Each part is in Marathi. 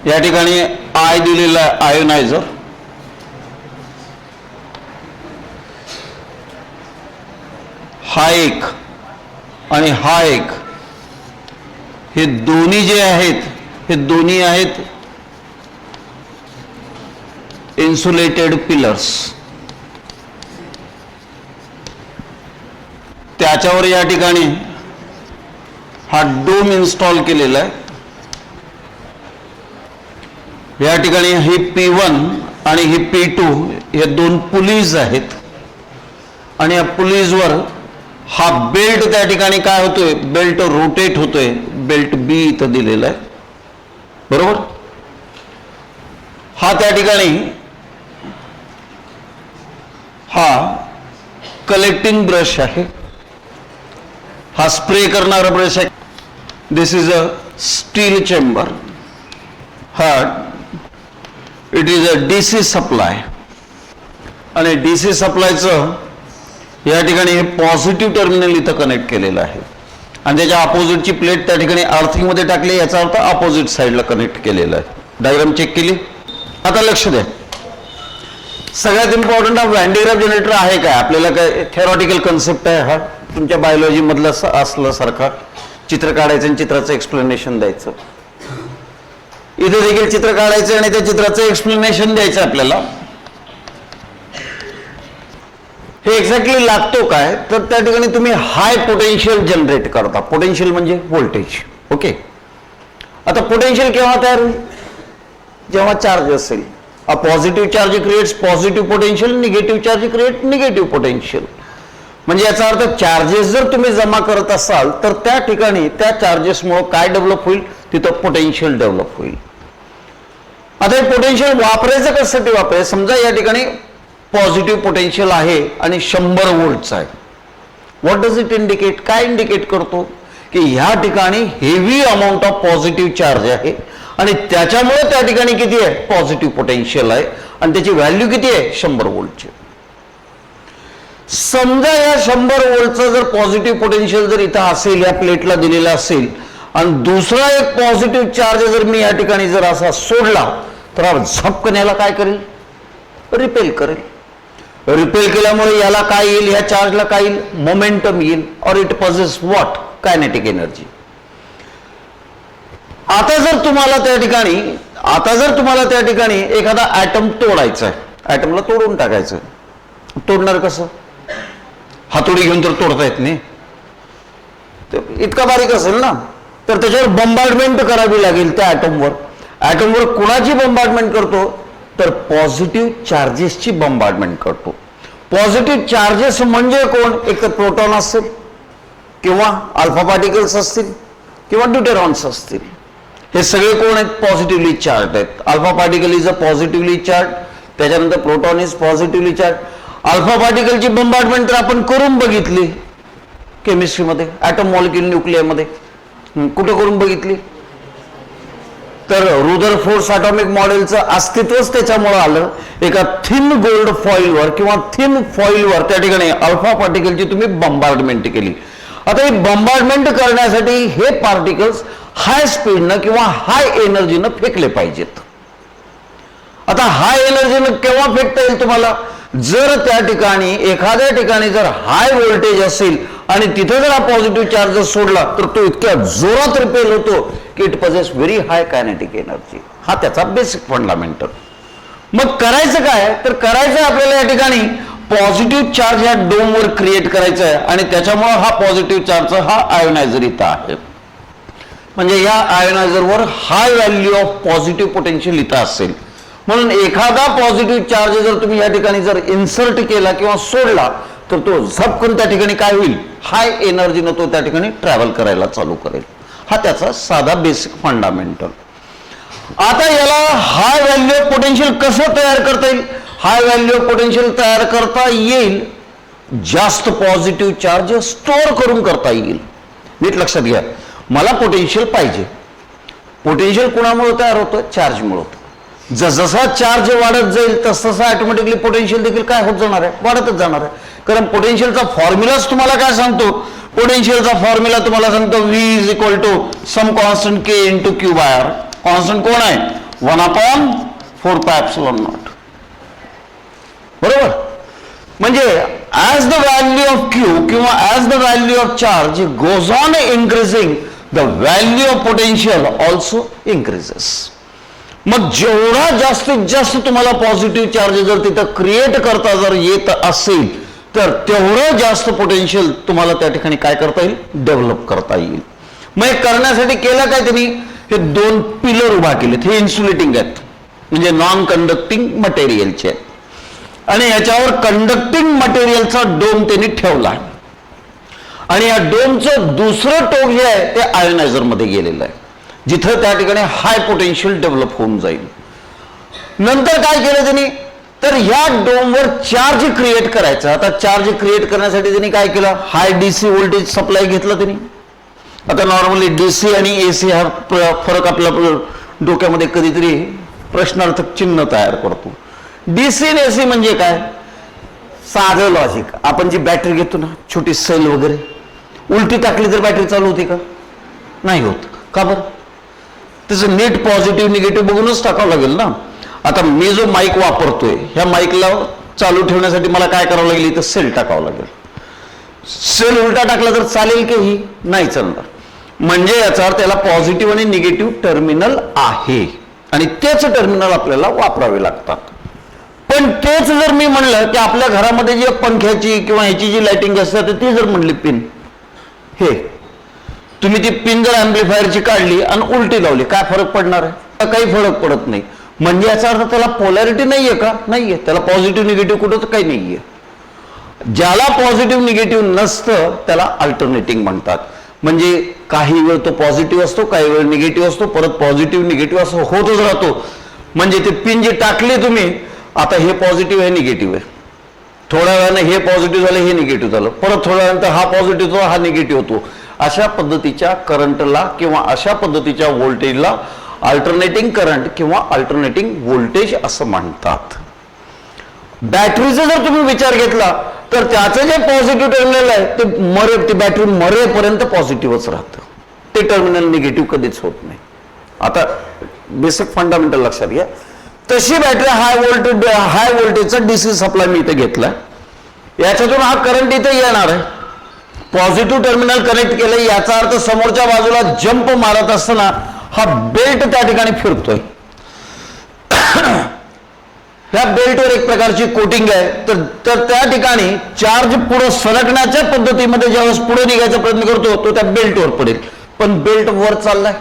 या ठिकाणी आय दिलेला आहे आयोनायझर, हा एक आणि हा एक, हे दोन्ही जे आहेत हे दोन्ही आहेत इन्सुलेटेड पिलर्स. त्याच्यावर या ठिकाणी हा डोम इन्स्टॉल केलेला आहे. या ठिकाणी ही P1 आणि ही P2 हे दोन पुलीज आहेत आणि या पुलीजवर हा बेल्ट त्या ठिकाणी काय होतोय, बेल्ट रोटेट होतोय. बेल्ट B इथं दिलेला आहे, बरोबर. हा त्या ठिकाणी हा कलेक्टिंग ब्रश आहे, हा स्प्रे करणारा ब्रश आहे. दिस इज अ स्टील चेंबर. हा it is a DC supply आणि DC सप्लायचं या ठिकाणी हे पॉझिटिव्ह टर्मिनल इथं कनेक्ट केलेलं आहे आणि त्याच्या अपोजिटची प्लेट त्या ठिकाणी अर्थिंग मध्ये टाकली, याचा अर्थ अपोजिट साईडला कनेक्ट केलेला आहे. डायग्राम चेक केली. आता लक्ष द्या, सगळ्यात इम्पॉर्टंट हा व्हॅन डायग्राम जनरेटर आहे काय. आपल्याला काय थेरॉटिकल कन्सेप्ट आहे हा, तुमच्या बायोलॉजी मधला असल्यासारखा चित्र काढायचं आणि चित्राचं एक्सप्लेनेशन द्यायचं. इथे देखील चित्र काढायचं आणि त्या चित्राचं एक्सप्लेनेशन द्यायचं आपल्याला. हे एक्झॅक्टली लागतो काय, तर त्या ठिकाणी तुम्ही हाय पोटेन्शियल जनरेट करता. पोटेन्शियल म्हणजे व्होल्टेज. ओके, आता पोटेन्शियल केव्हा तयार होईल, जेव्हा चार्ज असेल. A positive charge creates positive potential, negative charge create negative potential. म्हणजे याचा अर्थ चार्जेस जर तुम्ही जमा करत असाल तर त्या ठिकाणी त्या चार्जेसमुळे काय डेव्हलप होईल, तिथं पोटेन्शियल डेव्हलप होईल. आता हे पोटेन्शियल वापरायचं कशासाठी वापरायचं, समजा या ठिकाणी पॉझिटिव्ह पोटेन्शियल आहे आणि 100 व्होल्टचा आहे. व्हॉट डज इट इंडिकेट, काय इंडिकेट करतो की ह्या ठिकाणी heavy amount of positive charge आहे आणि त्याच्यामुळे त्या ठिकाणी किती आहे, पॉझिटिव्ह पोटेन्शियल आहे आणि त्याची व्हॅल्यू किती आहे, 100 व्होल्टची. समजा या 100 व्होल्टचं जर पॉझिटिव्ह पोटेन्शियल जर इथं असेल, या प्लेटला दिलेला असेल आणि दुसरा एक पॉझिटिव्ह चार्ज जर मी या ठिकाणी जर असा सोडला तर हा झपकन याला काय करेल, रिपेल करेल. रिपेल केल्यामुळे याला काय येईल, ह्या चार्जला काय येईल, मोमेंटम येईल. और it possesses what, kinetic energy. आता जर तुम्हाला त्या ठिकाणी एखादा ऍटम तोडायचा आहे, ऍटमला तोडून टाकायचं. तोडणार कसं, हातोडी घेऊन तर तोडता येत नाही, इतका बारीक असेल ना, तर त्याच्यावर बंबार्डमेंट करावी लागेल त्या ऍटमवर. ऍटमवर कुणाची बंबार्डमेंट करतो, तर पॉझिटिव्ह चार्जेसची बंबार्डमेंट करतो. पॉझिटिव्ह चार्जेस म्हणजे कोण, एक तर प्रोटॉन असेल किंवा अल्फा पार्टिकल्स असतील किंवा ड्यूटेरॉन्स असतील. हे सगळे कोण आहेत, पॉझिटिव्हली चार्ज आहेत. Alpha particle is a positively charge, त्याच्यानंतर proton is positively charge. Alpha पार्टिकलची बंबार्डमेंट तर आपण करून बघितली केमिस्ट्रीमध्ये, ॲटम मॉलिक्यूल न्यूक्लियरमध्ये. कुठे करून बघितली, तर रुदरफोर्ड ॲटॉमिक मॉडेलचं अस्तित्वच त्याच्यामुळे आलं. एका थिन गोल्ड फॉइलवर किंवा थिन फॉइलवर त्या ठिकाणी अल्फा पार्टिकलची तुम्ही बंबार्डमेंट केली. आता ही बंबार्डमेंट करण्यासाठी हे पार्टिकल्स हाय स्पीडनं किंवा हाय एनर्जीनं फेकले पाहिजेत. आता हाय एनर्जीनं केव्हा फेकता येईल तुम्हाला, जर त्या ठिकाणी एखाद्या ठिकाणी जर हाय व्होल्टेज असेल आणि तिथे जर हा पॉझिटिव्ह चार्ज सोडला तर तो इतक्या जोरात रिपेल होतो की it possesses very high kinetic energy. हा त्याचा बेसिक फंडामेंटल. मग करायचं काय, तर करायचं आपल्याला या ठिकाणी पॉझिटिव्ह चार्ज ह्या डोमवर क्रिएट करायचा आहे आणि त्याच्यामुळे हा पॉझिटिव्ह चार्ज हा आयोनायझर इथं आहे. म्हणजे या आयोनायझरवर high value of positive potential इथं असेल. म्हणून एखादा पॉझिटिव्ह चार्ज जर तुम्ही या ठिकाणी जर इन्सर्ट केला किंवा सोडला तर तो झपकन त्या ठिकाणी काय होईल, हाय एनर्जीनं तो त्या ठिकाणी ट्रॅव्हल करायला चालू करेल. हा त्याचा साधा बेसिक फंडामेंटल. आता याला हाय व्हॅल्यू ऑफ पोटेन्शियल कसं तयार करता येईल, हाय व्हॅल्यू ऑफ पोटेन्शियल तयार करता येईल जास्त पॉझिटिव्ह चार्ज स्टोअर करून करता येईल. नीट लक्षात घ्या, मला पोटेन्शियल पाहिजे. पोटेन्शियल कुणामुळे तयार होतं, चार्जमुळे होतं. जसा चार्ज वाढत जाईल तसं ऑटोमॅटिकली पोटेन्शियल देखील काय होत जाणार आहे, वाढतच जाणार आहे. कारण पोटेन्शियलचा फॉर्म्युलाच तुम्हाला काय सांगतो, पोटेन्शियलचा फॉर्म्युला तुम्हाला सांगतो V is equal to some constant K into Q by R. Constant कोण आहे, 1/4πε0. बरोबर. म्हणजे as the value of Q किंवा as the value of charge goes on increasing, the value of potential also increases. मग जेवढा जास्तीत जास्त तुम्हाला पॉझिटिव्ह चार्ज जर तिथं क्रिएट करता जर येत असेल तर तेवढं जास्त पोटेन्शियल तुम्हाला त्या ठिकाणी काय करता येईल, डेव्हलप करता येईल. मग हे करण्यासाठी केलं काय त्यांनी, हे 2 पिलर उभा केलेत. हे इन्सुलेटिंग आहेत, म्हणजे नॉन कंडक्टिंग मटेरियलचे आहेत, आणि याच्यावर कंडक्टिंग मटेरियलचा डोम त्यांनी ठेवला. आणि या डोमचं दुसरं टोक जे आहे ते आयोनायझर मध्ये गेलेलं आहे, जिथं त्या ठिकाणी हाय पोटेन्शियल डेव्हलप होऊन जाईल. नंतर काय केलं त्यांनी, तर ह्या डोमवर चार्ज क्रिएट करायचा. आता चार्ज क्रिएट करण्यासाठी त्यांनी काय केलं, हाय डीसी व्होल्टेज सप्लाय घेतला त्यांनी. आता नॉर्मली डीसी आणि एसी हा फरक आपल्या डोक्यामध्ये कधीतरी प्रश्नार्थक चिन्ह तयार करतो. डीसी आणि एसी म्हणजे काय, साधं लॉजिक. आपण जी बॅटरी घेतो ना, छोटी सेल वगैरे, उलटी टाकली तर बॅटरी चालू होती का, नाही होत. का बरं, त्याचं नीट पॉझिटिव्ह निगेटिव्ह बघूनच टाकावं लागेल ना. आता मी जो माईक वापरतोय, ह्या माईकला चालू ठेवण्यासाठी मला काय करावं लागेल, इथं सेल टाकावं लागेल. सेल उलटा टाकला तर चालेल की ही नाही चालणार. म्हणजे याचा अर्थ त्याला पॉझिटिव्ह आणि निगेटिव्ह टर्मिनल आहे, आणि तेच टर्मिनल आपल्याला वापरावे लागतात. पण तेच जर मी म्हणलं की आपल्या घरामध्ये जी पंख्याची किंवा ह्याची जी लाइटिंग असते ती जर म्हणली पिन, हे तुम्ही ती पिन जर ऍम्प्लिफायरची काढली आणि उलटी लावली, काय फरक पडणार आहे, काही फरक पडत नाही. म्हणजे याचा अर्थ त्याला पोलॅरिटी नाहीये का, नाहीये. त्याला पॉझिटिव्ह निगेटिव्ह कुठं काही नाहीये. ज्याला पॉझिटिव्ह निगेटिव्ह नसतं त्याला अल्टरनेटिंग म्हणतात. म्हणजे काही वेळ तो पॉझिटिव्ह असतो, काही वेळ निगेटिव्ह असतो, परत पॉझिटिव्ह निगेटिव्ह असं होतच राहतो. म्हणजे ते पिन जी टाकली तुम्ही, आता हे पॉझिटिव्ह आहे, निगेटिव्ह आहे, थोड्या वेळाने हे पॉझिटिव्ह झालं, हे निगेटिव्ह झालं, परत थोड्या वेळानंतर हा पॉझिटिव्ह होतो, हा निगेटिव्ह होतो. अशा पद्धतीच्या करंटला किंवा अशा पद्धतीच्या व्होल्टेजला अल्टरनेटिंग करंट किंवा अल्टरनेटिंग व्होल्टेज असं म्हणतात. बॅटरीचा जर तुम्ही विचार घेतला तर त्याचं जे पॉझिटिव्ह टर्मिनल आहे ते ती बॅटरी मरेपर्यंत पॉझिटिव्हच राहतं, ते टर्मिनल निगेटिव्ह कधीच होत नाही. आता बेसिक फंडामेंटल लक्षात घ्या. तशी बॅटरी हाय व्होल्टेजचा डीसी सप्लाय मी इथे घेतलाय, याच्यातून हा करंट इथे येणार आहे, पॉझिटिव्ह टर्मिनल कनेक्ट केलं, याचा अर्थ समोरच्या बाजूला जंप मारत असताना हा बेल्ट त्या ठिकाणी फिरतोय. ह्या बेल्टवर एक प्रकारची कोटिंग आहे, तर त्या ठिकाणी चार्ज पुढे सरकण्याच्या पद्धतीमध्ये ज्यावेळेस पुढे निघायचा प्रयत्न करतो तो त्या बेल्टवर पडेल, पण बेल्ट वर चाललाय.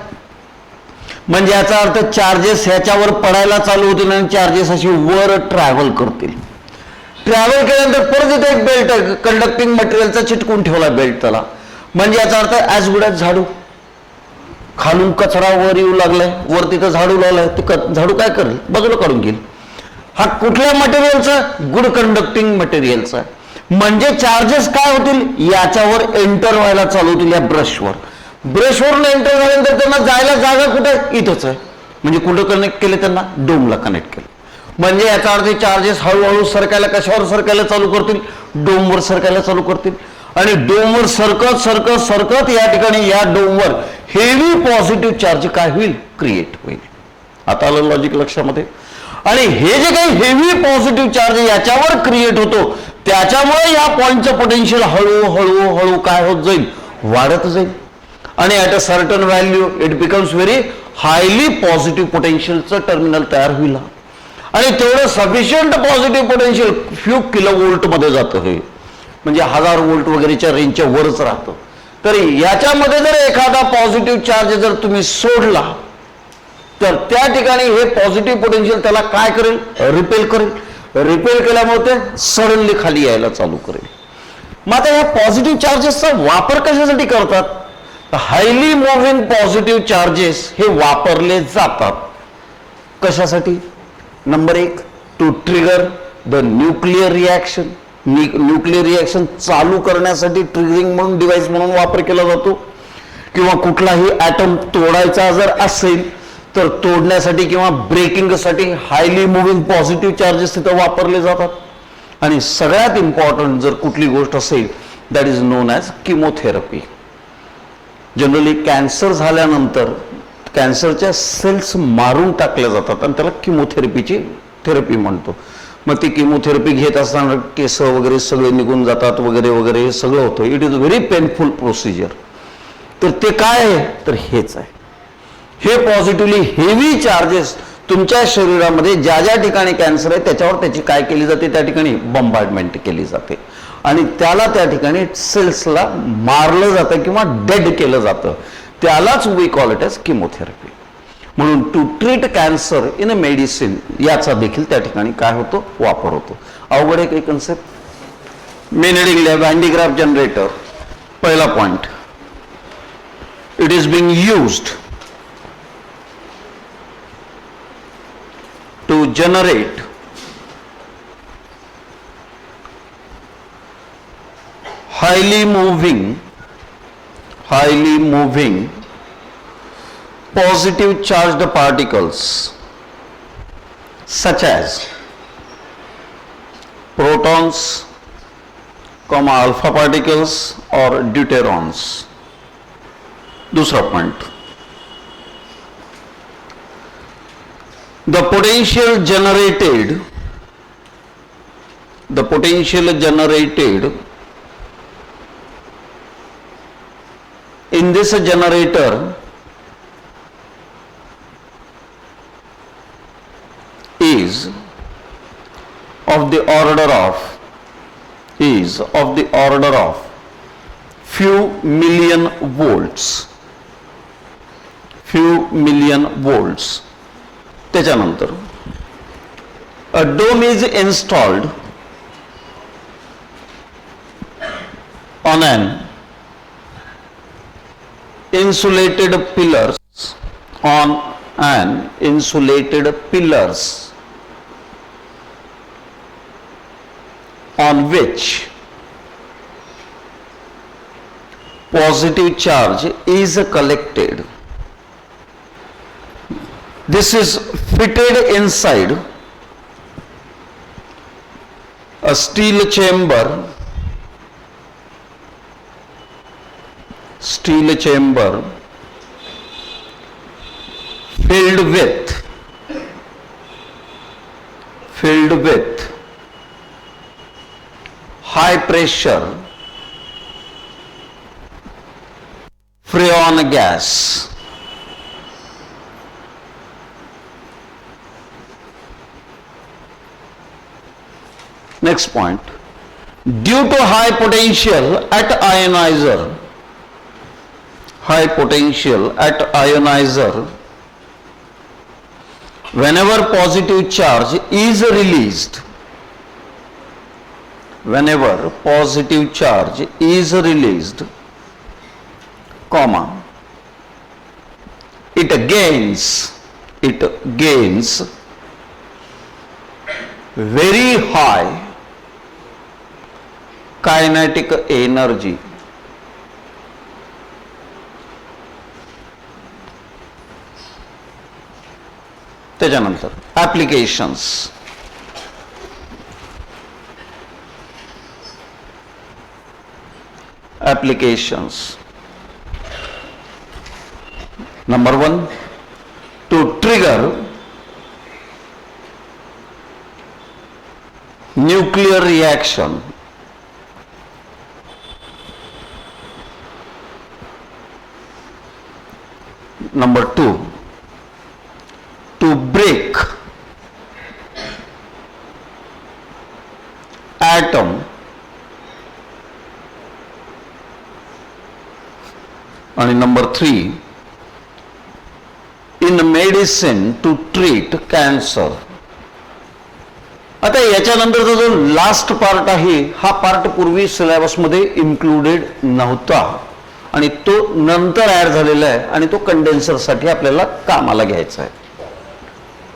म्हणजे याचा अर्थ चार्जेस ह्याच्यावर पडायला चालू होतील आणि चार्जेस अशी वर ट्रॅव्हल करतील. ट्रॅव्हल केल्यानंतर परत इथे एक बेल्ट कंडक्टिंग मटेरियलचा चिटकून ठेवला बेल्ट त्याला. म्हणजे याचा अर्थ ॲज गुड ॲज झाडू, खालून कचरा वर येऊ लागलाय, वर तिथं झाडू लावलाय, ते झाडू काय करेल, बाजूला काढून घेईल. हा कुठल्या मटेरियलचा, गुड कंडक्टिंग मटेरियलचा. म्हणजे चार्जेस काय होतील, याच्यावर एंटर व्हायला चालू होतील या ब्रशवर. ब्रशवरून एंटर झाल्यानंतर त्यांना जायला जागा कुठे, इथंच आहे. म्हणजे कुठं कनेक्ट केले, त्यांना डोमला कनेक्ट केलं. म्हणजे याचा अर्थ चार्जेस हळूहळू सरकायला कशावर सरकायला चालू करतील, डोमवर सरकायला चालू करतील. आणि डोमवर सरकत सरकत सरकत या ठिकाणी या डोमवर हेवी पॉझिटिव्ह चार्ज काय होईल, क्रिएट होईल. आता आलं लॉजिक लक्षामध्ये. आणि हे जे काही हेवी पॉझिटिव्ह चार्ज याच्यावर क्रिएट होतो, त्याच्यामुळे या पॉइंटचं पोटेन्शियल हळूहळू हळू काय होत जाईल, वाढत जाईल. आणि at a certain value it becomes very highly positive पोटेन्शियलचं टर्मिनल तयार होईल. आणि तेवढं sufficient positive potential few kilo volt मध्ये जातं, हे म्हणजे 1000 व्होल्ट वगैरेच्या रेंजच्या वरच राहतं. तर याच्यामध्ये जर एखादा पॉझिटिव्ह चार्ज जर तुम्ही सोडला तर त्या ठिकाणी हे पॉझिटिव्ह पोटेन्शियल त्याला काय करेल, रिपेल करेल. रिपेल केल्यामुळे ते सडनली खाली यायला चालू करेल. मग आता या पॉझिटिव्ह चार्जेसचा वापर कशासाठी करतात, हायली मुव्हिंग पॉझिटिव्ह चार्जेस हे वापरले जातात. कशासाठी, number 1 to trigger the nuclear reaction. Nuclear reaction चालू करण्यासाठी ट्रिगरिंग म्हणून डिव्हाइस म्हणून वापर केला जातो. किंवा कुठलाही ॲटम तोडायचा जर असेल तर तोडण्यासाठी किंवा ब्रेकिंगसाठी हायली मुव्हिंग पॉझिटिव्ह चार्जेस तिथं वापरले जातात. आणि सगळ्यात इम्पॉर्टंट जर कुठली गोष्ट असेल that is non as chemotherapy. Generally cancer झाल्यानंतर कॅन्सरच्या सेल्स मारून टाकल्या जातात आणि त्याला किमोथेरपीची थेरपी म्हणतो. मग ती किमोथेरपी घेत असताना केस वगैरे सगळे निघून जातात वगैरे वगैरे हे सगळं होतं. It is very painful procedure. तर ते काय आहे तर हेच आहे. हे पॉझिटिव्हली हेवी चार्जेस तुमच्या शरीरामध्ये ज्या ज्या ठिकाणी कॅन्सर आहे त्याच्यावर त्याची काय केली जाते, त्या ठिकाणी बंबार्डमेंट केली जाते आणि त्याला त्या ठिकाणी सेल्सला मारलं जातं किंवा डेड केलं जातं. त्यालाच we call it as chemotherapy. म्हणून to treat cancer in a medicine याचा देखील त्या ठिकाणी काय होतो, वापर होतो. अवघड आहे काही कन्सेप्ट. मेन हेडिंग लिहा, हँडीक्राफ्ट जनरेटर. पहिला point, it is being used to generate highly moving positive charged particles such as protons, alpha particles or deuterons. दूसरा point, the potential generated in this generator is of the order of few million volts. त्याच्यानंतर a dome is installed on an insulated pillars on which positive charge is collected. This is fitted inside a steel chamber filled with high pressure freon gas. Next point, due to high potential at ionizer, whenever positive charge is released, comma, it gains very high kinetic energy. त्याच्यानंतर applications. Number 1, to trigger nuclear reaction. Number 2, to break atom and number 3, in medicine to treat cancer. आता याच्यानंतरचा जो लास्ट पार्ट आहे हा पार्ट पूर्वी सिलेबस मध्ये इन्क्लुडेड नव्हता आणि तो नंतर ऍड झालेला आहे आणि तो कंडेन्सर साठी आपल्याला कामाला घ्यायचा आहे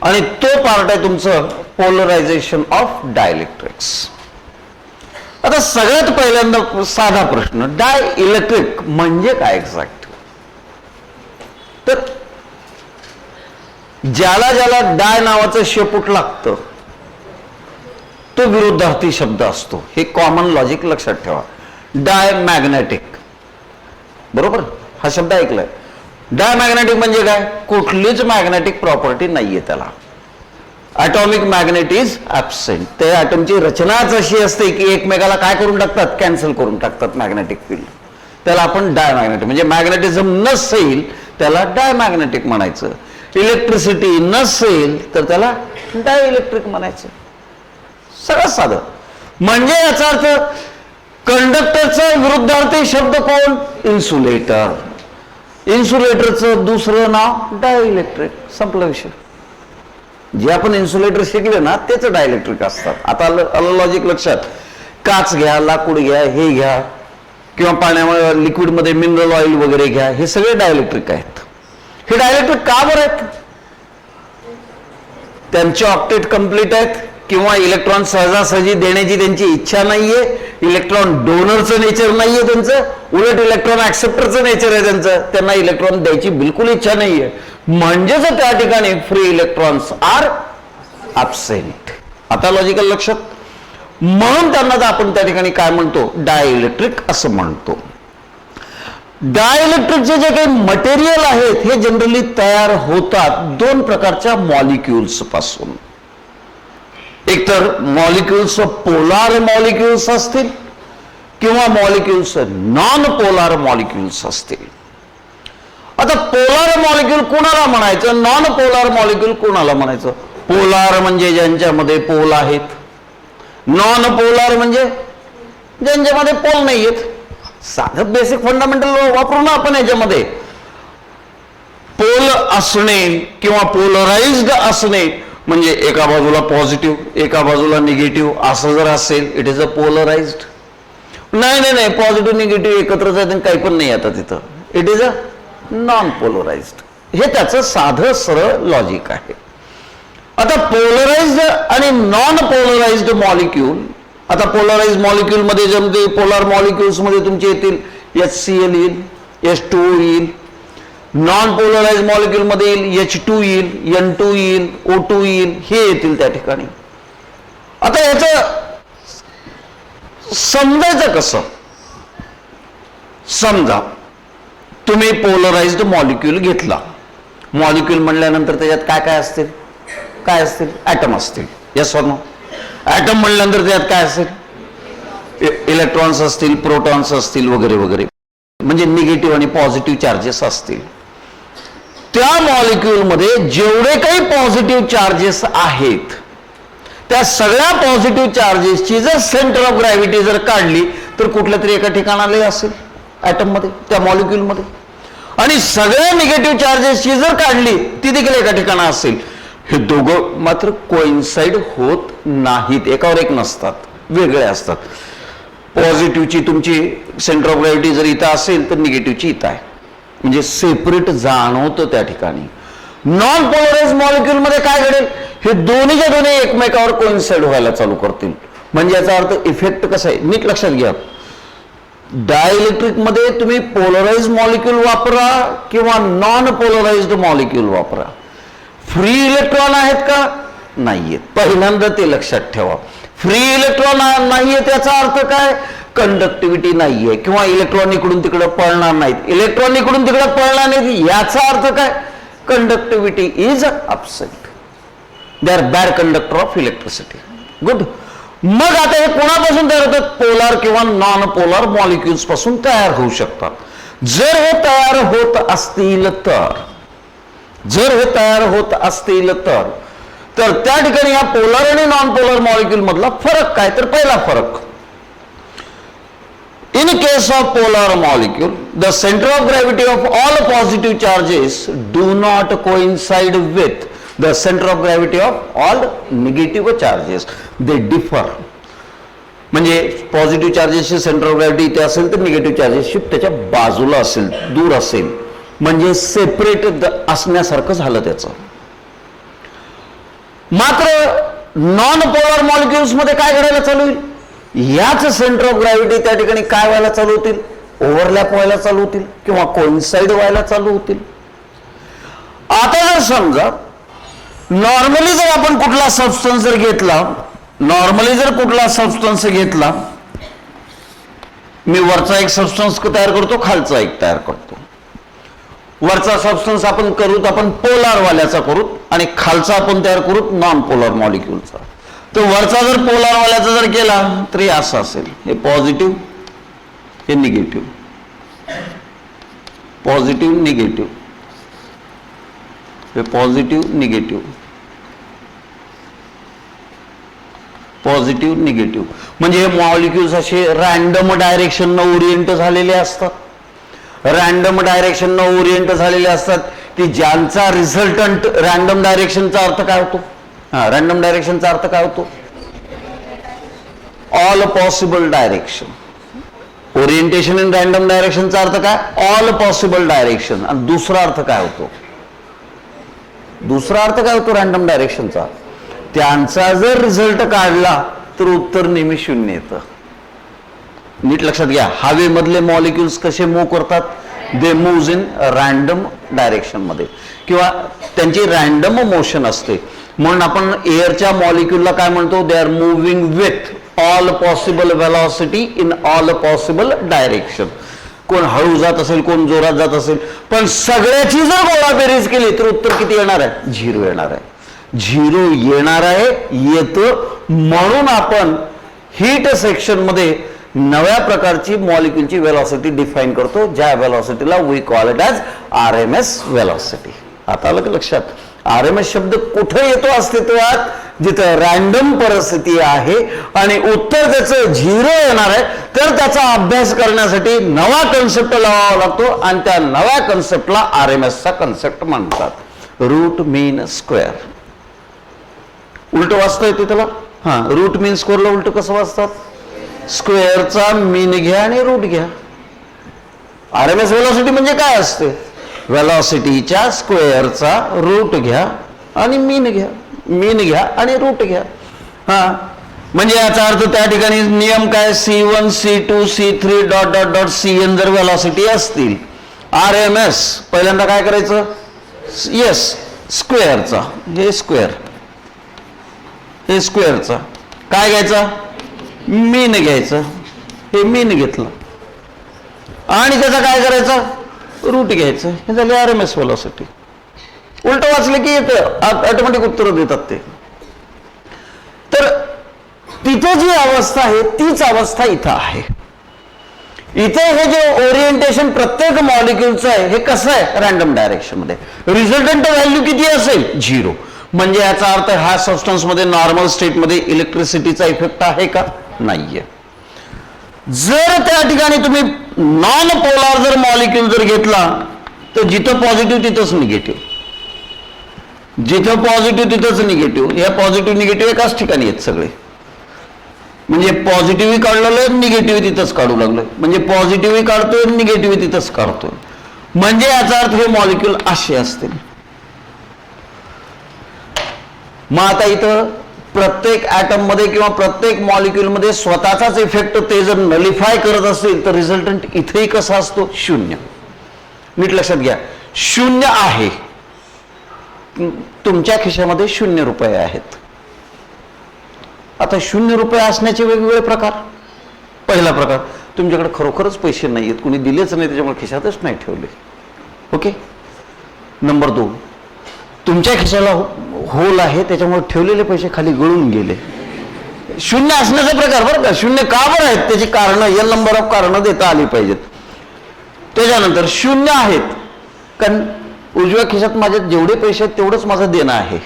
आणि तो पार्ट आहे तुमचं पोलरायझेशन ऑफ डायइलेक्ट्रिक्स. आता सगळ्यात पहिल्यांदा साधा प्रश्न, डाय इलेक्ट्रिक म्हणजे काय एक्झॅक्ट. तर ज्याला ज्याला डाय नावाचं शेपूट लागतं तो विरुद्धार्थी शब्द असतो. हे कॉमन लॉजिक लक्षात ठेवा. डाय मॅग्नेटिक, बरोबर, हा शब्द ऐकलाय. डायमॅग्नेटिक म्हणजे काय? कुठलीच मॅग्नेटिक प्रॉपर्टी नाहीये त्याला. Atomic magnet is absent. ते ॲटमची रचनाच अशी असते की एकमेकाला काय करून टाकतात? कॅन्सल करून टाकतात मॅग्नेटिक फील्ड. त्याला आपण डायमॅग्नेटिक म्हणजे मॅग्नेटिझम नसेल त्याला डायमॅग्नेटिक म्हणायचं. इलेक्ट्रिसिटी नसेल तर त्याला डायइलेक्ट्रिक म्हणायचं. सगळं साधं. म्हणजे याचा अर्थ कंडक्टरचा विरुद्धार्थी शब्द कोण? इन्सुलेटर. इन्सुलेटरचं दुसरं नाव डायइलेक्ट्रिक. संपला विषय. जे आपण इन्सुलेटर शिकले ना तेच डायइलेक्ट्रिक असतात. आता आलं लॉजिक लक्षात. काच घ्या, लाकूड घ्या, हे घ्या किंवा पाण्यामध्ये लिक्विडमध्ये मिनरल ऑइल वगैरे घ्या, हे सगळे डायइलेक्ट्रिक आहेत. हे डायइलेक्ट्रिक का बरं आहेत? त्यांचे ऑक्टेट कंप्लीट आहेत किंवा इलेक्ट्रॉन सहजासहजी देण्याची त्यांची इच्छा नाहीये. इलेक्ट्रॉन डोनरचं नेचर नाहीये त्यांचं, उलट इलेक्ट्रॉन ऍक्सेप्टरचं नेचर आहे त्यांचं. त्यांना इलेक्ट्रॉन द्यायची बिलकुल इच्छा नाहीये. म्हणजेच त्या ठिकाणी फ्री इलेक्ट्रॉन्स आर ऍबसेंट. आता लॉजिकल लक्षात. म्हणून त्यांना आपण त्या ठिकाणी काय म्हणतो? डायइलेक्ट्रिक असं म्हणतो. डायइलेक्ट्रिकचे जे काही मटेरियल आहेत हे जनरली तयार होतात दोन प्रकारच्या मॉलिक्युल्स पासून. एकतर मॉलिक्युल्स पोलार मॉलिक्युल्स असतील किंवा मॉलिक्युल्स नॉन पोलार मॉलिक्युल्स असतील. आता पोलार मॉलिक्युल कोणाला म्हणायचं? नॉन पोलार मॉलिक्युल कोणाला म्हणायचं? पोलार म्हणजे ज्यांच्यामध्ये पोल आहेत. नॉन पोलार म्हणजे ज्यांच्यामध्ये पोल नाही आहेत. साधं बेसिक फंडामेंटल वापरू ना आपण याच्यामध्ये. पोल असणे किंवा पोलराइज्ड असणे म्हणजे एका बाजूला पॉझिटिव्ह एका बाजूला निगेटिव्ह असं जर असेल इट इज अ पोलराइज्ड. नाही नाही नाही, पॉझिटिव्ह निगेटिव्ह एकत्रच आहेत काही पण नाही आता तिथं. It is a non polarised. हे त्याचं साधं सरळ लॉजिक आहे. आता पोलराइज्ड आणि नॉन पोलराइज्ड मॉलिक्यूल. आता पोलराइज्ड मॉलिक्यूल मध्ये जे पोलार मॉलिक्युल्स मध्ये तुमचे येतील HCl येईल, H2O येईल. नॉन पोलराइज्ड मॉलिक्युल मध्ये येईल H2 येईल, N2 येईल, O2 येईल, हे येतील त्या ठिकाणी. आता याचं समजायचं कसं? समजा तुम्ही पोलराइज्ड मॉलिक्यूल घेतला. मॉलिक्यूल म्हणल्यानंतर त्याच्यात काय काय असतील? काय असतील? ऍटम असतील. Yes or no? ऍटम म्हणल्यानंतर त्यात काय असेल? इलेक्ट्रॉन्स असतील, प्रोटॉन्स असतील वगैरे वगैरे. म्हणजे निगेटिव्ह आणि पॉझिटिव्ह चार्जेस असतील. त्या मॉलिक्यूल मध्ये जेवढे काही पॉझिटिव्ह चार्जेस आहेत त्या सगळ्या पॉझिटिव्ह चार्जेसची जर सेंटर ऑफ ग्रॅव्हिटी जर काढली तर कुठल्या तरी एका ठिकाणाला असेल ऍटम मध्ये, त्या मॉलिक्यूल मध्ये. आणि सगळ्या निगेटिव्ह चार्जेसची जर काढली ती देखील एका ठिकाणा असेल. हे दोघं मात्र कोइन्साइड होत नाहीत, एकावर एक नसतात, वेगळे असतात. पॉझिटिव्हची तुमची सेंटर ऑफ ग्रॅव्हिटी जर इथं असेल तर निगेटिव्हची इथं आहे, म्हणजे सेपरेट जाणवतं त्या ठिकाणी. नॉन पोलराइज मॉलिक्यूल मध्ये काय घडेल? हे दोन्हीच्या दोन्ही एकमेकावर कोइन्साइड व्हायला चालू करतील. म्हणजे याचा अर्थ इफेक्ट कसा आहे नीट लक्षात घ्या. डायइलेक्ट्रिक मध्ये तुम्ही पोलराइज मॉलिक्यूल वापरा किंवा नॉन पोलराइज्ड मॉलिक्यूल वापरा, फ्री इलेक्ट्रॉन आहेत का? नाहीयेत. पहिल्यांदा ते लक्षात ठेवा. फ्री इलेक्ट्रॉन नाहीये त्याचा अर्थ काय? कंडक्टिव्हिटी नाहीये किंवा इलेक्ट्रॉन इकडून तिकडे पळणार नाहीत. इलेक्ट्रॉन इकडून तिकडे पळणार नाहीत याचा अर्थ काय? Conductivity is absent. They are bad conductor of electricity. Good. मग आता हे कोणापासून तयार होतात? पोलार किंवा नॉन पोलार मॉलिक्युल्स पासून तयार होऊ शकतात. जर हे तयार होत असतील तर, जर हे तयार होत असतील तर त्या ठिकाणी या पोलार आणि नॉन पोलार मॉलिक्यूल मधला फरक काय? तर पहिला फरक, in case of polar molecule the center of gravity of all positive charges do not coincide with the center of gravity of all negative charges, they differ. म्हणजे पॉझिटिव्ह चार्जेसची सेंटर ऑफ ग्रॅव्हिटी इथे असेल तर निगेटिव्ह चार्जेसची त्याच्या बाजूला असेल, दूर असेल, म्हणजे सेपरेट असण्यासारखं झालं त्याचं. मात्र नॉन पोलार मॉलिक्युल्स मध्ये काय घडायला चालू होईल? याच सेंटर ऑफ ग्रॅव्हिटी त्या ठिकाणी काय व्हायला चालू होतील? ओव्हरलॅप व्हायला चालू होतील किंवा कोइन्साइड व्हायला चालू होतील. आता जर समजा नॉर्मली जर आपण कुठला सबस्टन्स जर घेतला, नॉर्मली जर कुठला सबस्टन्स घेतला, मी वरचा एक सबस्टन्स तयार करतो, खालचा एक तयार करतो. वरचा सबस्टन्स आपण करूत आपण पोलार वाल्याचा करूत आणि खालचा आपण तयार करूत नॉन पोलार मॉलिक्यूलचा. तर वरचा जर पोलार वाल्याचा जर केला तर हे असं असेल, हे पॉझिटिव्ह हे निगेटिव्ह, पॉझिटिव्ह निगेटिव्ह, हे पॉझिटिव्ह निगेटिव्ह, पॉझिटिव्ह निगेटिव्ह. म्हणजे हे मॉलिक्युल्स असे रॅन्डम डायरेक्शन न ओरिएंट झालेले असतात, रॅन्डम डायरेक्शन न ओरिएंट झालेले असतात की ज्यांचा रिझल्टंट रॅन्डम डायरेक्शनचा अर्थ काय होतो? हा, रॅन्डम डायरेक्शनचा अर्थ काय होतो? All possible direction. Orientation in random डायरेक्शनचा अर्थ काय? All possible direction. आणि दुसरा अर्थ काय होतो? दुसरा अर्थ काय होतो रॅन्डम डायरेक्शनचा? त्यांचा जर रिझल्ट काढला तर उत्तर नेहमी 0 येतं. नीट लक्षात घ्या, हवेमधले मॉलिक्युल्स कसे मूव्ह करतात? दे मूव्ह इन रॅन्डम डायरेक्शन मध्ये, किंवा त्यांची रॅन्डम मोशन असते. म्हणून आपण एअरच्या मॉलिक्युलला काय म्हणतो? They are moving with all possible velocity in all possible direction. कोण हळू जात असेल, कोण जोरात जात असेल, पण सगळ्याची जर गोळाबेरीज केली तर उत्तर किती येणार आहे? 0 येणार आहे. 0 येणार आहे, येतं. म्हणून आपण हीट सेक्शन मध्ये नव्या प्रकारची मॉलिक्युलची वेलॉसिटी डिफाईन करतो, ज्या वेलॉसिटीला we call it as RMS velocity. आता आलं का लक्षात? RMS शब्द कुठे येतो अस्तित्वात? जिथं रॅन्डम परिस्थिती आहे आणि उत्तर त्याचं 0 येणार आहे, तर त्याचा अभ्यास करण्यासाठी नवा कन्सेप्ट लावावा लागतो आणि त्या नव्या कन्सेप्टला RMSचा कन्सेप्ट म्हणतात, रूट मीन स्क्वेअर. उलट वाचता येते त्याला? हा, रूट मीन स्क्वेअरला उलट कसं वाचतात? स्क्वेअरचा मीन घ्या आणि रूट घ्या. RMS वेलॉसिटी म्हणजे काय असते? वेलॉसिटीच्या स्क्वेअरचा रूट घ्या आणि मीन घ्या, मीन घ्या आणि रूट घ्या. हा, म्हणजे याचा अर्थ त्या ठिकाणी नियम काय? C1 C2 C3 dot dot dot CN जर वेलॉसिटी असतील, RMS पहिल्यांदा काय करायचं? येस, स्क्वेअरचा, हे स्क्वेअर, हे स्क्वेअरचा काय घ्यायचा? मीन घ्यायचं. हे मीन घेतलं आणि त्याचा काय करायचं? रूट घ्यायचं. हे झाले RMS वेलॉसिटी. उलट वाचलं की येतं, ऑटोमॅटिक उत्तर देतात ते. तर तिथे जी अवस्था आहे तीच अवस्था इथं आहे. इथे हे जे ओरिएंटेशन प्रत्येक मॉलिक्युलचं आहे हे कसं आहे? रॅन्डम डायरेक्शन मध्ये. रिझल्टंट व्हॅल्यू किती असेल? 0. म्हणजे याचा अर्थ ह्या सबस्टन्स मध्ये नॉर्मल स्टेट मध्ये इलेक्ट्रिसिटीचा इफेक्ट आहे का? नाहीये. जर त्या ठिकाणी तुम्ही नॉन पोलार जर मॉलिक्यूल जर घेतला तर जिथं पॉझिटिव्ह तिथंच निगेटिव्ह, जिथं पॉझिटिव्ह तिथंच निगेटिव्ह. या पॉझिटिव्ह निगेटिव्ह एकाच ठिकाणी आहेत सगळे. म्हणजे पॉझिटिव्ह काढलेलं निगेटिव्ह तिथंच काढू लागलं, म्हणजे पॉझिटिव्ह काढतोय निगेटिव्ह तिथंच काढतोय. म्हणजे याचा अर्थ हे मॉलिक्यूल असे असतील. मग आता इथं प्रत्येक ॲटम मध्ये किंवा प्रत्येक मॉलिक्यूल मध्ये स्वतःचाच इफेक्ट ते जर नलिफाय करत असतील तर रिझल्टंट इथेही कसा असतो? 0. नीट लक्षात घ्या, 0 आहे. तुमच्या खिशामध्ये 0 रुपये आहेत. आता 0 रुपये असण्याचे वेगवेगळे प्रकार. पहिला प्रकार, तुमच्याकडे खरोखरच पैसे नाही आहेत, कुणी दिलेच नाही, त्याच्यामुळे खिशातच नाही ठेवले. ओके. नंबर 2, तुमच्या खिशाला होल आहे, त्याच्यामुळे ठेवलेले पैसे खाली गळून गेले. 0 असण्याचा प्रकार बरं का. 0 का बरं आहेत त्याची कारणं, या नंबर ऑफ कारणं देता आली पाहिजेत. त्याच्यानंतर 0 आहेत कारण उजव्या खिशात माझ्या जेवढे पैसे आहेत तेवढंच माझं देणं आहे.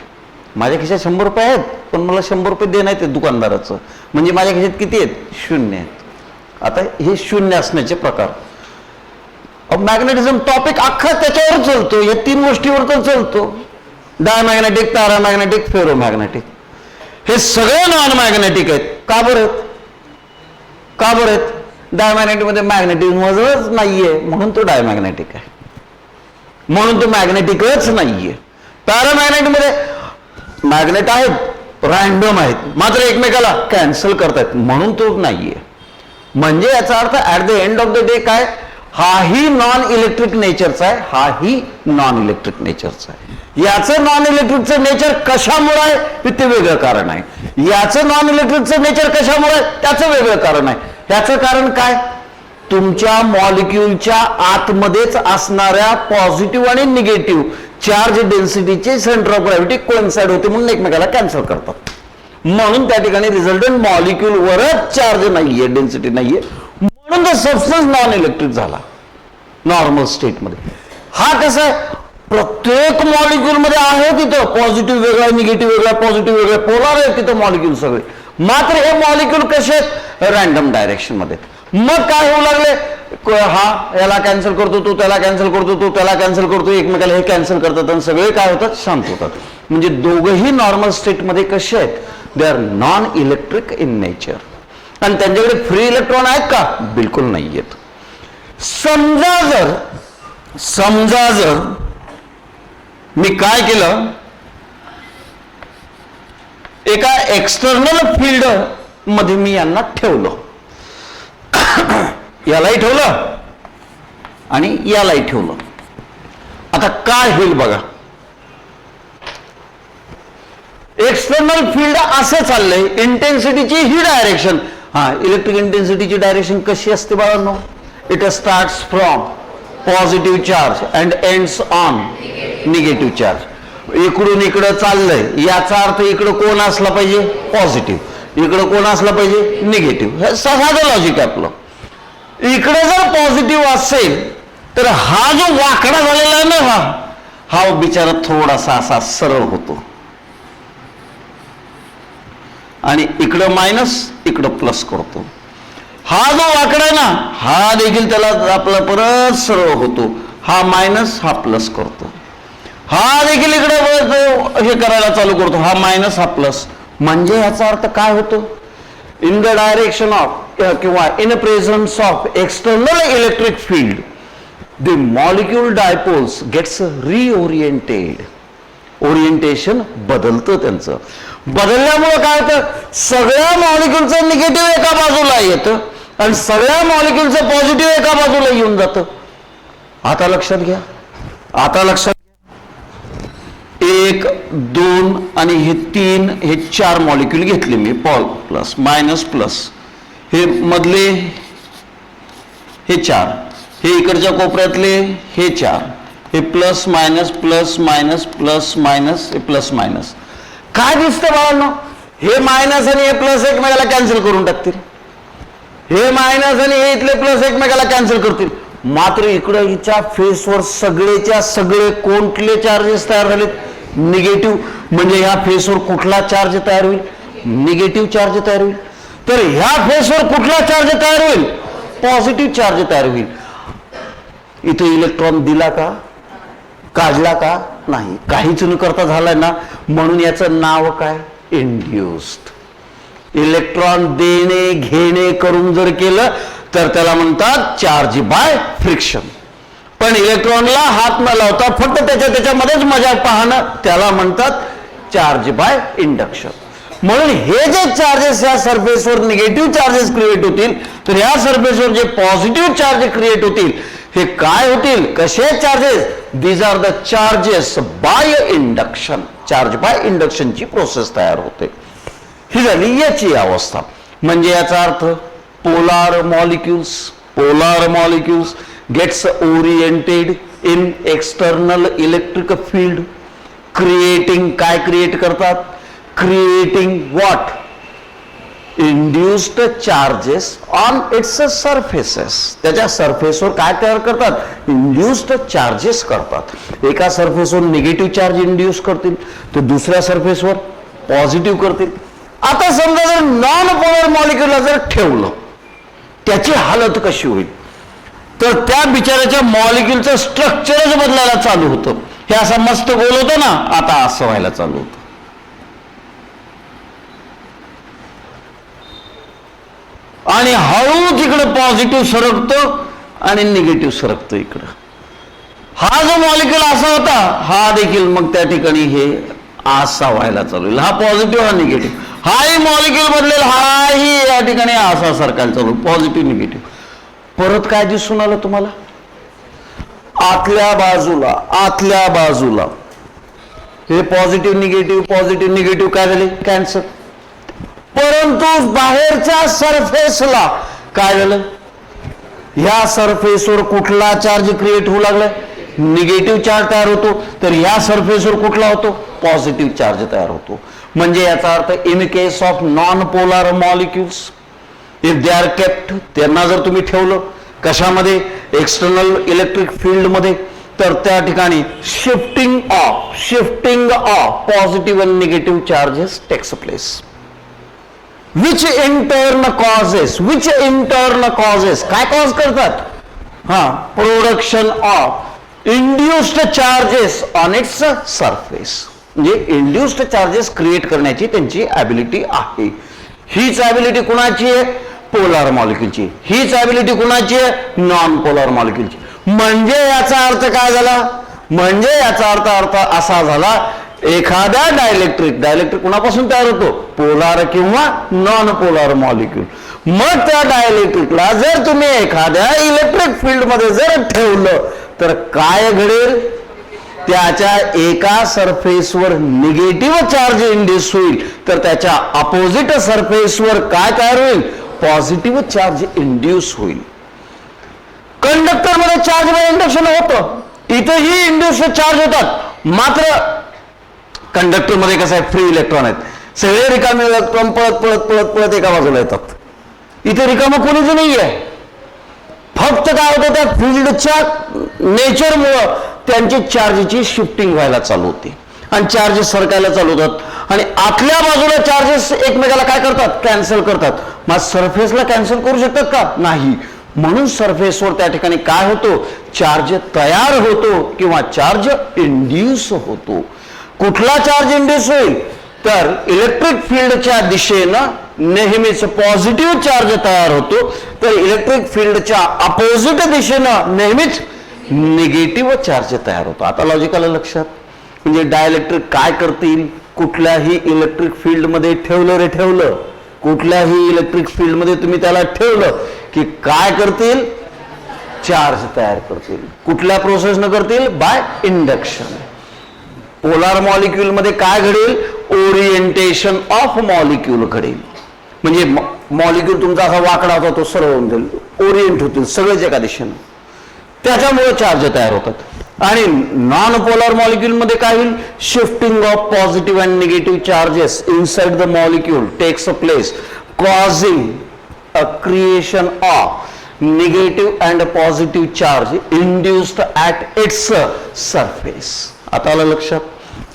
माझ्या खिशात 100 रुपये आहेत पण मला 100 रुपये देणं आहे ते दुकानदाराचं, म्हणजे माझ्या खिशात किती आहेत? 0 आहेत. आता हे 0 असण्याचे प्रकार. मॅग्नेटिझम टॉपिक अख्खा त्याच्यावर चालतो, या 3 गोष्टीवर तर चालतो. Diamagnetic, paramagnetic, ferromagnetic. हे सगळे नॉन मॅग्नेटिक आहेत. का बरं आहेत? का बरं आहेत? डायमॅग्नेटिक मध्ये मॅग्नेटिझमच नाहीये म्हणून तो डायमॅग्नेटिक आहे, म्हणून तो मॅग्नेटिकच नाहीये. पॅरामॅग्नेटिक मध्ये मॅग्नेट आहेत, रॅन्डम आहेत, मात्र एकमेकाला कॅन्सल करतात म्हणून तो नाहीये. म्हणजे याचा अर्थ at the end of the day काय? हाही नॉन इलेक्ट्रिक नेचरचा आहे, हाही नॉन इलेक्ट्रिक नेचरचा आहे. याचं नॉन इलेक्ट्रिकचं नेचर कशामुळे आहे ते वेगळं कारण आहे. याचं नॉन इलेक्ट्रिकचं नेचर कशामुळे आहे त्याचं वेगळं कारण आहे. याचं कारण काय? तुमच्या मॉलिक्यूलच्या आतमध्येच असणाऱ्या पॉझिटिव्ह आणि निगेटिव्ह चार्ज डेन्सिटीचे सेंटर ऑफ ग्रॅव्हिटी कोइन्साइड होते म्हणून एकमेकाला कॅन्सल करतात. म्हणून त्या ठिकाणी रिझल्टंट मॉलिक्यूलवरच चार्ज नाहीये, डेन्सिटी नाहीये, म्हणून तो सबस्टन्स नॉन इलेक्ट्रिक झाला नॉर्मल स्टेटमध्ये. हा कसा आहे, प्रत्येक मॉलिक्यूल मध्ये आहे तिथं पॉझिटिव्ह वेगळा, निगेटिव्ह वेगळा, पॉझिटिव्ह वेगळा, पोलार आहे तिथं मॉलिक्यूल सगळे. मात्र हे मॉलिक्यूल कसे आहेत, रँडम डायरेक्शन मध्ये. मग काय होऊ लागले, हा याला कॅन्सल करतो, तो त्याला कॅन्सल करतो, तो त्याला कॅन्सल करतो, एकमेकाला हे कॅन्सल करतात आणि सगळे काय होतात, शांत होतात. म्हणजे दोघंही नॉर्मल स्टेटमध्ये कसे आहेत, they are non electric in nature. आणि त्यांच्याकडे फ्री इलेक्ट्रॉन आहेत का, बिलकुल नाही आहेत. समजा जर मी काय केलं, एका एक्सटर्नल फील्ड मध्ये मी यांना ठेवलं, यालाही ठेवलं आणि यालाही ठेवलं. आता काय होईल बघा, एक्सटर्नल फील्ड असं चाललंय, इंटेन्सिटीची ही डायरेक्शन. हा, इलेक्ट्रिक इंटेन्सिटीची डायरेक्शन कशी असते बाळांनो, it starts from positive charge and ends on negative charge. इकडून इकडं चाललंय, याचा अर्थ इकडं कोण असला पाहिजे, पॉझिटिव्ह, इकडं कोण असला पाहिजे, निगेटिव्ह. हे साधं लॉजिक आहे आपलं. इकडे जर पॉझिटिव्ह असेल तर हा जो वाकडा झालेला आहे ना, हा बिचारा थोडासा असा सरळ होतो, आणि इकडं मायनस इकडं प्लस करतो. हा जो वाकडा आहे ना, हा देखील त्याला आपला परत सरळ होतो, हा मायनस हा प्लस करतो. हा देखील इकडे हे करायला चालू करतो, हा मायनस हा प्लस. म्हणजे याचा अर्थ काय होतो, इन द डायरेक्शन ऑफ किंवा in presence of external electric field the molecule dipoles gets reoriented. Orientation बदलतं त्यांचं. बदलल्यामुळे काय होतं, सगळ्या मॉलिक्यूलचं निगेटिव्ह एका बाजूला येतं आणि सगळ्या मॉलिक्यूलचं पॉझिटिव्ह एका बाजूला येऊन जातं. आता लक्षात घ्या, आता लक्षात घ्या, 1 2 आणि हे 3 हे 4 मॉलिक्यूल घेतले मी, प्लस मायनस प्लस, हे मधले हे 4, हे इकडच्या कोपऱ्यातले हे 4, हे plus minus plus minus plus minus, हे प्लस मायनस. काय दिसतं बाळांनो, हे मायनस आणि हे प्लस एकमेकाला कॅन्सल करून टाकतील, हे मायनस आणि हे इथले प्लस एकमेकाला कॅन्सल करतील. मात्र इकडं हिच्या फेसवर सगळेच्या सगळे कोणते चार्जेस तयार झालेत, निगेटिव्ह. म्हणजे ह्या फेसवर कुठला चार्ज तयार होईल, निगेटिव्ह चार्ज तयार होईल. तर ह्या फेसवर कुठला चार्ज तयार होईल, पॉझिटिव्ह चार्ज तयार होईल. इथे इलेक्ट्रॉन दिला का, काढला का, नाही, काहीच न करता झालाय ना. म्हणून याचं नाव काय, इंड्युस्ड. इलेक्ट्रॉन देणे घेणे करून जर केलं तर त्याला म्हणतात चार्ज बाय फ्रिक्शन. पण इलेक्ट्रॉनला हात न लावता फक्त त्याच्यामध्येच मजा पाहणं, त्याला म्हणतात चार्ज बाय इंडक्शन. म्हणून हे जे चार्जेस या सरफेसवर निगेटिव्ह चार्जेस क्रिएट होतील, तर या सरफेसवर जे पॉझिटिव्ह चार्ज क्रिएट होतील, हे काय होतील, कसे charges, these are the charges by induction. Charge by इंडक्शनची प्रोसेस तयार होते. ही झाली याची अवस्था. म्हणजे याचा अर्थ polar molecules gets oriented in external electric field, creating, काय क्रिएट करतात, creating what, induced charges on its surfaces. त्याच्या सरफेसवर काय तयार करतात, इंड्युस्ड चार्जेस करतात. एका सरफेसवर निगेटिव्ह चार्ज इंड्यूस करतील, तर दुसऱ्या सरफेसवर पॉझिटिव्ह करतील. आता समजा जर नॉन पोलर मॉलिक्यूलला जर ठेवलं, त्याची हालत कशी होईल, तर त्या बिचाऱ्याच्या मॉलिक्यूलचं स्ट्रक्चरच बदलायला चालू होतं. हे असं मस्त गोल होतं ना, आता असं व्हायला चालू होतं. आणि हळू तिकडं पॉझिटिव्ह सरकतो आणि निगेटिव्ह सरकतो इकडं. हा जो मॉलिक्यूल असा होता, हा देखील मग त्या ठिकाणी हे असा व्हायला चालू होईल. हा पॉझिटिव्ह हा निगेटिव्ह, हाही मॉलिक्यूल बदलेल, हाही या ठिकाणी असा सरकायला चालू, पॉझिटिव्ह निगेटिव्ह. परत काय दिसून आलं तुम्हाला, आतल्या बाजूला हे पॉझिटिव्ह निगेटिव्ह काय झाले, कॅन्सल. परंतु बाहेरच्या सरफेसला काय झालं, ह्या सरफेसवर कुठला चार्ज क्रिएट होऊ लागलाय? निगेटिव्ह चार्ज तयार होतो. तर ह्या सरफेसवर कुठला होतो? पॉझिटिव्ह चार्ज तयार होतो. म्हणजे याचा अर्थ in case of non polar molecules if they are kept, त्यांना जर तुम्ही ठेवलं कशामध्ये? एक्सटर्नल इलेक्ट्रिक फील्ड मध्ये, तर त्या ठिकाणी shifting of positive and negative charges takes place. Which in turn causes काय कॉज करतात? Production of induced charges on its surface. म्हणजे इंड्युस्ड चार्जेस क्रिएट करण्याची त्यांची ॲबिलिटी आहे. हीच ॲबिलिटी कुणाची आहे? पोलार मॉलिक्युलची. हीच ॲबिलिटी कुणाची आहे? नॉन पोलार मॉलिक्युलची. म्हणजे याचा अर्थ काय झाला? म्हणजे याचा अर्थ असा झाला, एखाद्या डायलेक्ट्रिक कुणापासून तयार होतो? पोलार किंवा नॉन पोलार मॉलिक्युल. मग त्या डायलेक्ट्रिकला जर तुम्ही एखाद्या इलेक्ट्रिक फील्ड मध्ये जर ठेवलं तर काय घडेल? त्याच्या एका सरफेसवर निगेटिव्ह चार्ज इंड्यूस होईल, तर त्याच्या अपोजिट सरफेसवर काय तयार होईल? पॉझिटिव्ह चार्ज इंड्यूस होईल. कंडक्टर मध्ये चार्ज इंडक्शन होतं, इथेही इंड्यूस चार्ज होतात. मात्र कंडक्टर मध्ये कसं आहे? फ्री इलेक्ट्रॉन आहेत, सगळे रिकामे इलेक्ट्रॉन पळत एका बाजूला येतात. इथे रिकामं कोणीच नाही आहे. फक्त काय होतं? त्या फील्डच्या नेचरमुळं त्यांची चार्जची शिफ्टिंग व्हायला चालू होते आणि चार्जेस सरकायला चालू होतात आणि आतल्या बाजूला चार्जेस एकमेकाला काय करतात? कॅन्सल करतात. मग सरफेसला कॅन्सल करू शकतात का? नाही. म्हणून सरफेसवर त्या ठिकाणी काय होतो? चार्ज तयार होतो किंवा चार्ज इंड्यूस होतो. कुठला चार्ज इंड्यूस होईल? तर इलेक्ट्रिक फील्डच्या दिशेनं नेहमीच पॉझिटिव्ह चार्ज तयार होतो, तर इलेक्ट्रिक फील्डच्या अपोजिट दिशेनं नेहमीच निगेटिव्ह चार्ज तयार होतो. आता लॉजिक आलं लक्षात? म्हणजे डायलेक्ट्रिक काय करतील? कुठल्याही इलेक्ट्रिक फील्ड मध्ये ठेवलं, कुठल्याही इलेक्ट्रिक फील्ड मध्ये तुम्ही त्याला ठेवलं की काय करतील? चार्ज तयार करतील. कुठल्या प्रोसेसनं करतील? By induction. पोलार मॉलिक्युल मध्ये काय घडेल? ओरिएंटेशन ऑफ मॉलिक्युल घडेल. म्हणजे मॉलिक्युल तुमचा असा वाकडा होता तो सरळ होऊन जाईल, ओरिएंट होतील सगळेच एका दिशेनं, त्याच्यामुळे चार्ज तयार होतात. आणि नॉन पोलार मॉलिक्युल मध्ये काय होईल? Shifting of positive and negative charges inside the molecule takes place, causing a creation of negative and positive charge induced at its surface. आता आलं लक्षात?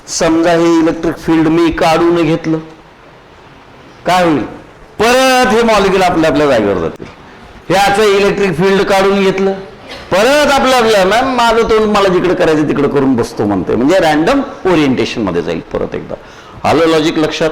समजा हे इलेक्ट्रिक फील्ड मी काढून घेतलं, काय होईल? परत हे मॉलिक्युल आपल्या जागेवर जातील. ह्याचं इलेक्ट्रिक फील्ड काढून घेतलं, परत आपल्या मॅम माझं तोंड मला जिकडे करायचं तिकडे करून बसतो म्हणते. म्हणजे रॅन्डम ओरिएंटेशन मध्ये जाईल परत एकदा. आलं लॉजिक लक्षात?